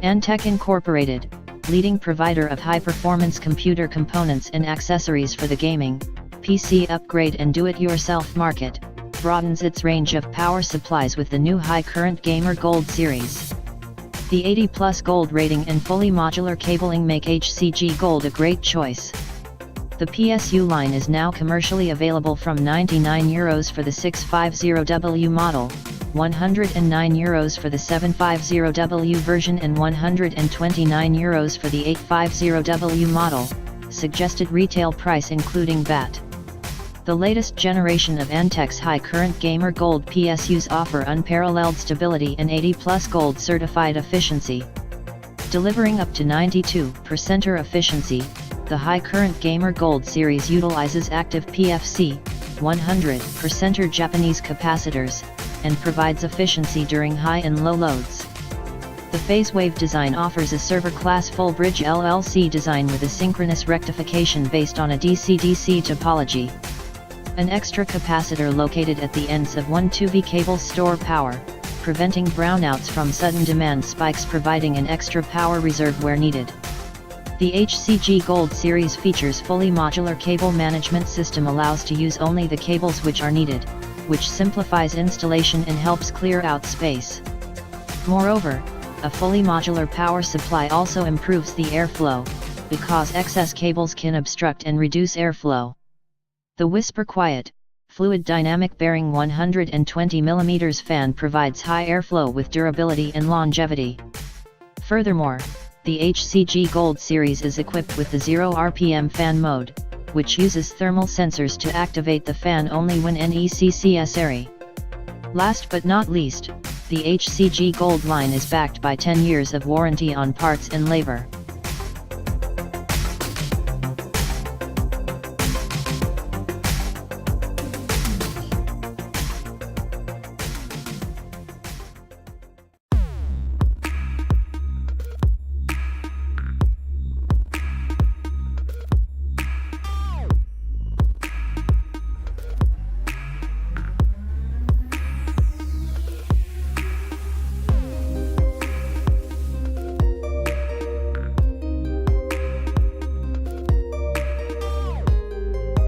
Antec Inc., leading provider of high-performance computer components and accessories for the gaming, PC upgrade and do-it-yourself market, broadens its range of power supplies with the new high-current Gamer Gold series. The 80+ Gold rating and fully modular cabling make HCG Gold a great choice. The PSU line is now commercially available from €99 for the 650W model, €109 for the 750W version and €129 for the 850W model, suggested retail price including VAT. The latest generation of Antec's high-current Gamer Gold PSUs offer unparalleled stability and 80+ Gold certified efficiency. Delivering up to 92% efficiency, the high-current Gamer Gold series utilizes Active PFC, 100% Japanese capacitors, and provides efficiency during high and low loads. The PhaseWave Design offers a server-class full-bridge LLC design with a synchronous rectification based on a DC-DC topology. An extra capacitor located at the ends of one 2V cables store power, preventing brownouts from sudden demand spikes, providing an extra power reserve where needed. The HCG Gold series features fully modular cable management system, allows to use only the cables which are needed, which simplifies installation and helps clear out space. Moreover, a fully modular power supply also improves the airflow, because excess cables can obstruct and reduce airflow. The whisper quiet, fluid dynamic bearing 120mm fan provides high airflow with durability and longevity. Furthermore, the HCG Gold series is equipped with the 0 RPM fan mode, which uses thermal sensors to activate the fan only when necessary. Last but not least, the HCG Gold line is backed by 10 years of warranty on parts and labor.